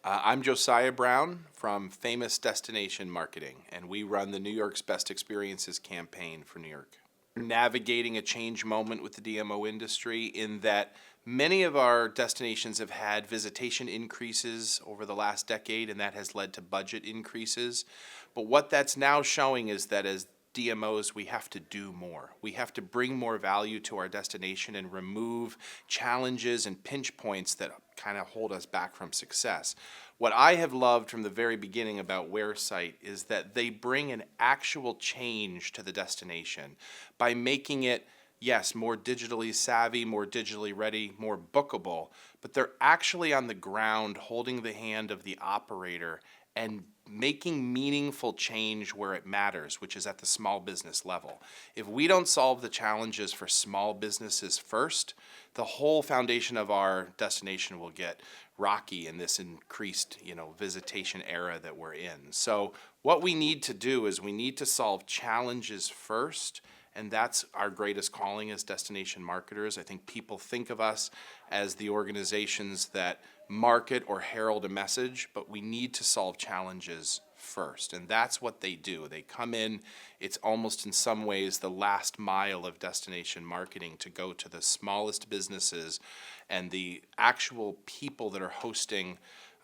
I'm Josiah Brown from Famous Destination Marketing, and we run the New York's Best Experiences campaign for New York. Navigating a change moment with the DMO industry in that many of our destinations have had visitation increases over the last decade, and that has led to budget increases. But what that's now showing is that as DMOs, we have to do more. We have to bring more value to our destination and remove challenges and pinch points that kind of hold us back from success. What I have loved from the very beginning about Wheresight is that they bring an actual change to the destination by making it, yes, more digitally savvy, more digitally ready, more bookable, but they're actually on the ground holding the hand of the operator and making meaningful change where it matters, which is at the small business level. If we don't solve the challenges for small businesses first, the whole foundation of our destination will get rocky in this increased, visitation era that we're in. So what we need to do is we need to solve challenges first, and that's our greatest calling as destination marketers. I think people think of us as the organizations that market or herald a message, but we need to solve challenges first. And that's what they do. They come in, it's almost in some ways the last mile of destination marketing to go to the smallest businesses and the actual people that are hosting,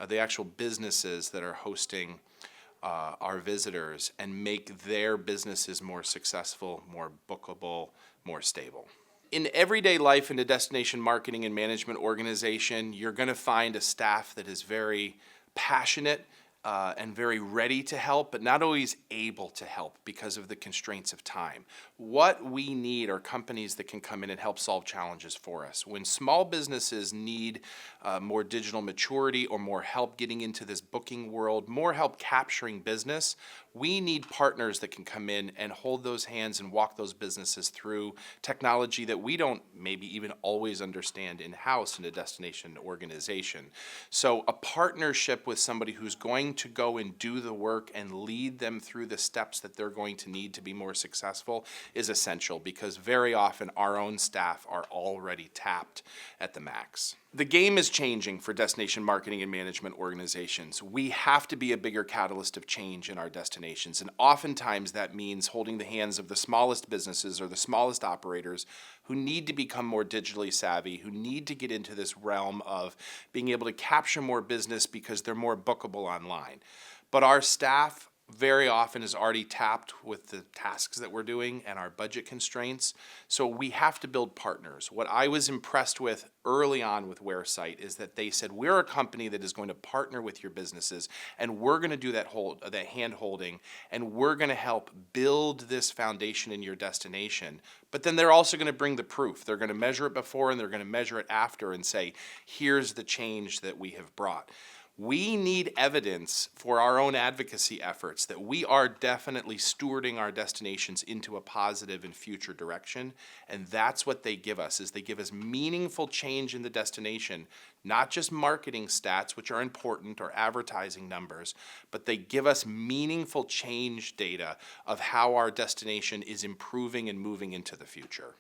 the actual businesses that are hosting our visitors and make their businesses more successful, more bookable, more stable. In everyday life in a destination marketing and management organization, you're going to find a staff that is very passionate and very ready to help, but not always able to help because of the constraints of time. What we need are companies that can come in and help solve challenges for us. When small businesses need more digital maturity or more help getting into this booking world, more help capturing business, we need partners that can come in and hold those hands and walk those businesses through technology that we don't maybe even always understand in-house in a destination organization. So a partnership with somebody who's going to go and do the work and lead them through the steps that they're going to need to be more successful is essential, because very often our own staff are already tapped at the max. The game is changing for destination marketing and management organizations. We have to be a bigger catalyst of change in our destinations, and oftentimes that means holding the hands of the smallest businesses or the smallest operators who need to become more digitally savvy, who need to get into this realm of being able to capture more business because they're more bookable online. But our staff very often is already tapped with the tasks that we're doing and our budget constraints. So we have to build partners. What I was impressed with early on with Wheresight is that they said, we're a company that is going to partner with your businesses, and we're going to do that hand holding, and we're going to help build this foundation in your destination. But then they're also going to bring the proof. They're going to measure it before and they're going to measure it after and say, here's the change that we have brought. We need evidence for our own advocacy efforts that we are definitely stewarding our destinations into a positive and future direction. And that's what they give us, is they give us meaningful change in the destination, not just marketing stats, which are important, or advertising numbers, but they give us meaningful change data of how our destination is improving and moving into the future.